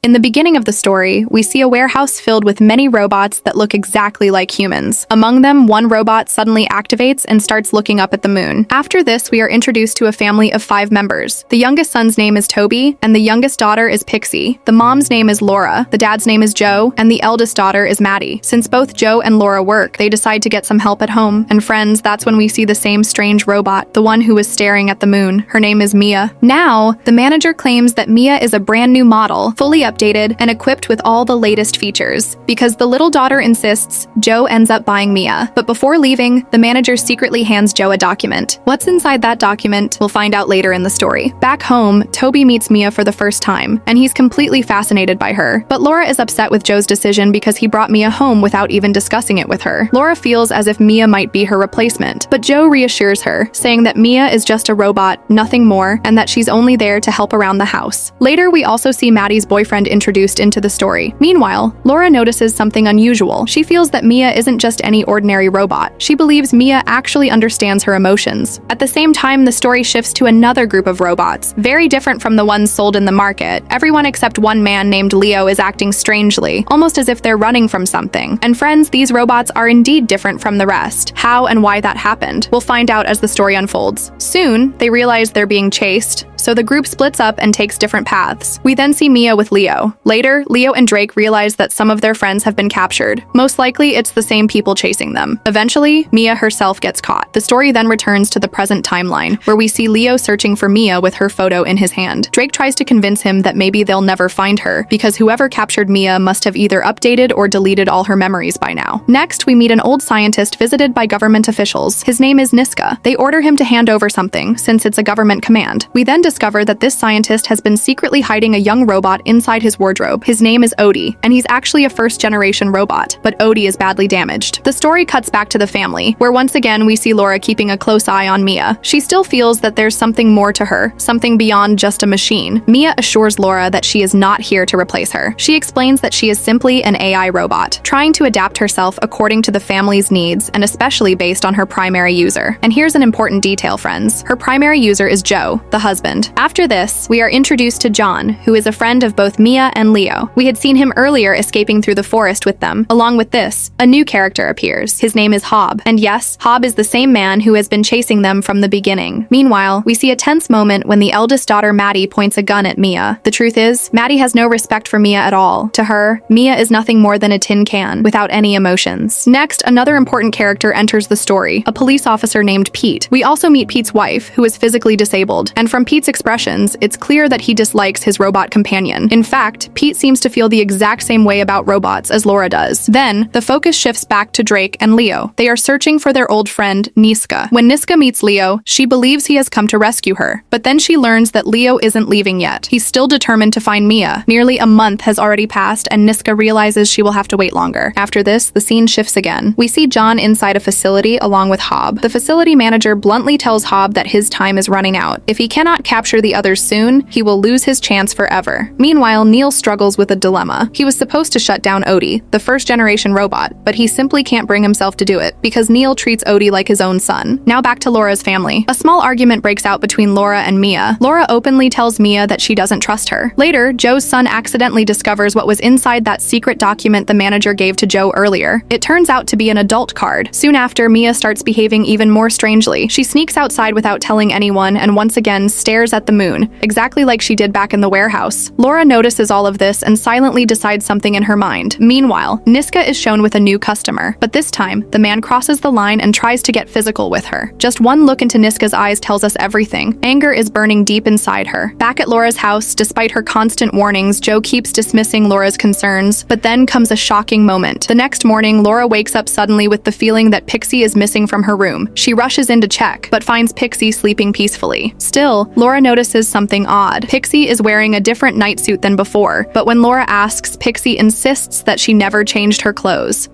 In the beginning of the story, we see a warehouse filled with many robots that look exactly like humans. Among them, one robot suddenly activates and starts looking up at the moon. After this, we are introduced to a family of 5 members. The youngest son's name is Toby, and the youngest daughter is Pixie. The mom's name is Laura, the dad's name is Joe, and the eldest daughter is Maddie. Since both Joe and Laura work, they decide to get some help at home. And friends, that's when we see the same strange robot, the one who was staring at the moon. Her name is Mia. Now, the manager claims that Mia is a brand new model, fully updated, and equipped with all the latest features. Because the little daughter insists, Joe ends up buying Mia. But before leaving, the manager secretly hands Joe a document. What's inside that document, we'll find out later in the story. Back home, Toby meets Mia for the first time, and he's completely fascinated by her. But Laura is upset with Joe's decision because he brought Mia home without even discussing it with her. Laura feels as if Mia might be her replacement, but Joe reassures her, saying that Mia is just a robot, nothing more, and that she's only there to help around the house. Later, we also see Maddie's boyfriend introduced into the story. Meanwhile, Laura notices something unusual. She feels that Mia isn't just any ordinary robot. She believes Mia actually understands her emotions. At the same time, the story shifts to another group of robots, very different from the ones sold in the market. Everyone except one man named Leo is acting strangely, almost as if they're running from something. And friends, these robots are indeed different from the rest. How and why that happened, we'll find out as the story unfolds. Soon, they realize they're being chased, so the group splits up and takes different paths. We then see Mia with Leo. Later, Leo and Drake realize that some of their friends have been captured. Most likely, it's the same people chasing them. Eventually, Mia herself gets caught. The story then returns to the present timeline, where we see Leo searching for Mia with her photo in his hand. Drake tries to convince him that maybe they'll never find her, because whoever captured Mia must have either updated or deleted all her memories by now. Next, we meet an old scientist visited by government officials. His name is Niska. They order him to hand over something, since it's a government command. We then discover that this scientist has been secretly hiding a young robot inside his wardrobe. His name is Odie, and he's actually a first-generation robot, but Odie is badly damaged. The story cuts back to the family, where once again we see Laura keeping a close eye on Mia. She still feels that there's something more to her, something beyond just a machine. Mia assures Laura that she is not here to replace her. She explains that she is simply an AI robot, trying to adapt herself according to the family's needs, and especially based on her primary user. And here's an important detail, friends. Her primary user is Joe, the husband. After this, we are introduced to John, who is a friend of both Mia and Leo. We had seen him earlier escaping through the forest with them. Along with this, a new character appears. His name is Hob. And yes, Hob is the same man who has been chasing them from the beginning. Meanwhile, we see a tense moment when the eldest daughter Maddie points a gun at Mia. The truth is, Maddie has no respect for Mia at all. To her, Mia is nothing more than a tin can, without any emotions. Next, another important character enters the story, a police officer named Pete. We also meet Pete's wife, who is physically disabled, and from Pete's expressions, it's clear that he dislikes his robot companion. In fact, Pete seems to feel the exact same way about robots as Laura does. Then, the focus shifts back to Drake and Leo. They are searching for their old friend, Niska. When Niska meets Leo, she believes he has come to rescue her. But then she learns that Leo isn't leaving yet. He's still determined to find Mia. Nearly a month has already passed, and Niska realizes she will have to wait longer. After this, the scene shifts again. We see John inside a facility along with Hob. The facility manager bluntly tells Hob that his time is running out. If he cannot capture the others soon, he will lose his chance forever. Meanwhile, Neil struggles with a dilemma. He was supposed to shut down Odie, the first-generation robot, but he simply can't bring himself to do it, because Neil treats Odie like his own son. Now back to Laura's family. A small argument breaks out between Laura and Mia. Laura openly tells Mia that she doesn't trust her. Later, Joe's son accidentally discovers what was inside that secret document the manager gave to Joe earlier. It turns out to be an adult card. Soon after, Mia starts behaving even more strangely. She sneaks outside without telling anyone and once again stares at the moon, exactly like she did back in the warehouse. Laura notices all of this and silently decides something in her mind. Meanwhile, Niska is shown with a new customer, but this time, the man crosses the line and tries to get physical with her. Just one look into Niska's eyes tells us everything. Anger is burning deep inside her. Back at Laura's house, despite her constant warnings, Joe keeps dismissing Laura's concerns, but then comes a shocking moment. The next morning, Laura wakes up suddenly with the feeling that Pixie is missing from her room. She rushes in to check, but finds Pixie sleeping peacefully. Still, Laura notices something odd. Pixie is wearing a different nightsuit than before, but when Laura asks, Pixie insists that she never changed her clothes.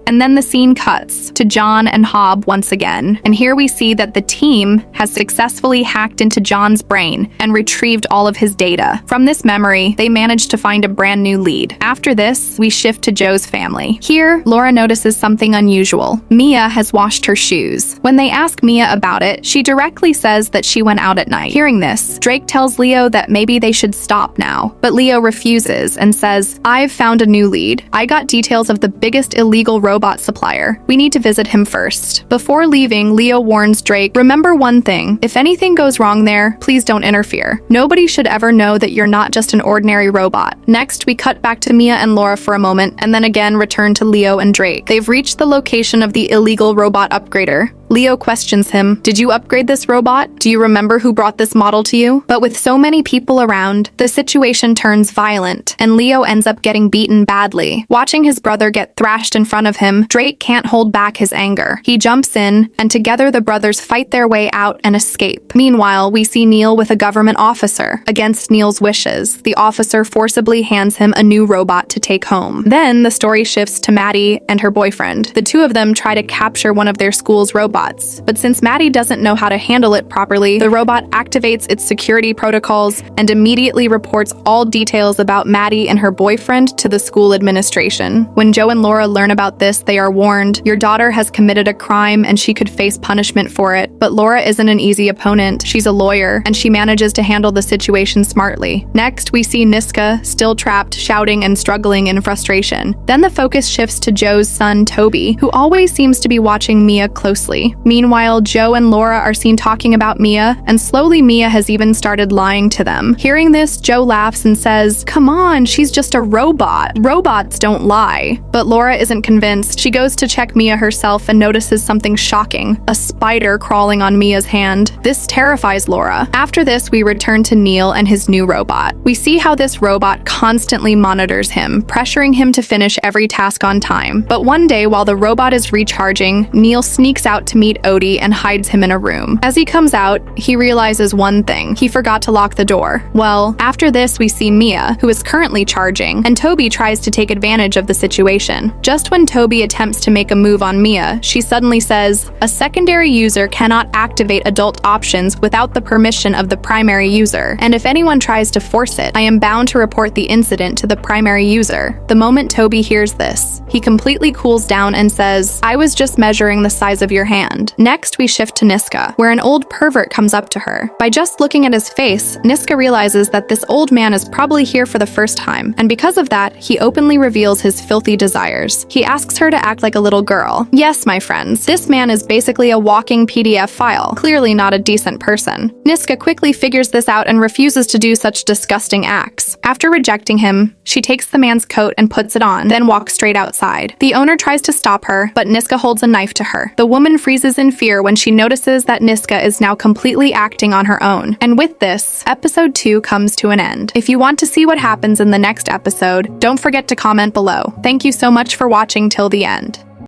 And then the scene cuts to John and Hob once again. And here we see that the team has successfully hacked into John's brain and retrieved all of his data. From this memory, they managed to find a brand new lead. After this, we shift to Joe's family. Here, Laura notices something unusual. Mia has washed her shoes. When they ask Mia about it, she directly says that she went out at night. Hearing this, Drake tells Leo that maybe they should stop now. But Leo refuses and says, "I've found a new lead. I got details of the biggest illegal robot supplier. We need to visit him first." Before leaving, Leo warns Drake, "Remember one thing. If anything goes wrong there, please don't interfere. Nobody should ever know that you're not just an ordinary robot." Next, we cut back to Mia and Laura for a moment, and then again return to Leo and Drake. They've reached the location of the illegal robot upgrader. Leo questions him, "Did you upgrade this robot? Do you remember who brought this model to you?" But with so many people around, the situation turns violent, and Leo ends up getting beaten badly. Watching his brother get thrashed in front of him, Drake can't hold back his anger. He jumps in, and together the brothers fight their way out and escape. Meanwhile, we see Neil with a government officer. Against Neil's wishes, the officer forcibly hands him a new robot to take home. Then the story shifts to Maddie and her boyfriend. The two of them try to capture one of their school's robots. But since Maddie doesn't know how to handle it properly, the robot activates its security protocols and immediately reports all details about Maddie and her boyfriend to the school administration. When Joe and Laura learn about this, they are warned, "Your daughter has committed a crime and she could face punishment for it." But Laura isn't an easy opponent. She's a lawyer, and she manages to handle the situation smartly. Next, we see Niska, still trapped, shouting and struggling in frustration. Then the focus shifts to Joe's son, Toby, who always seems to be watching Mia closely. Meanwhile, Joe and Laura are seen talking about Mia, and slowly Mia has even started lying to them. Hearing this, Joe laughs and says, "Come on, she's just a robot. Robots don't lie." But Laura isn't convinced. She goes to check Mia herself and notices something shocking, a spider crawling on Mia's hand. This terrifies Laura. After this, we return to Neil and his new robot. We see how this robot constantly monitors him, pressuring him to finish every task on time. But one day, while the robot is recharging, Neil sneaks out to meet Odie and hides him in a room. As he comes out, he realizes one thing. He forgot to lock the door. Well, after this, we see Mia, who is currently charging, and Toby tries to take advantage of the situation. Just when Toby attempts to make a move on Mia, she suddenly says, "A secondary user cannot activate adult options without the permission of the primary user, and if anyone tries to force it, I am bound to report the incident to the primary user." The moment Toby hears this, he completely cools down and says, "I was just measuring the size of your hand." Next, we shift to Niska, where an old pervert comes up to her. By just looking at his face, Niska realizes that this old man is probably here for the first time, and because of that, he openly reveals his filthy desires. He asks her to act like a little girl. Yes, my friends, this man is basically a walking PDF file, clearly not a decent person. Niska quickly figures this out and refuses to do such disgusting acts. After rejecting him, she takes the man's coat and puts it on, then walks straight outside. The owner tries to stop her, but Niska holds a knife to her. The woman freezes in fear when she notices that Niska is now completely acting on her own. And with this, episode 2 comes to an end. If you want to see what happens in the next episode, don't forget to comment below. Thank you so much for watching till the end.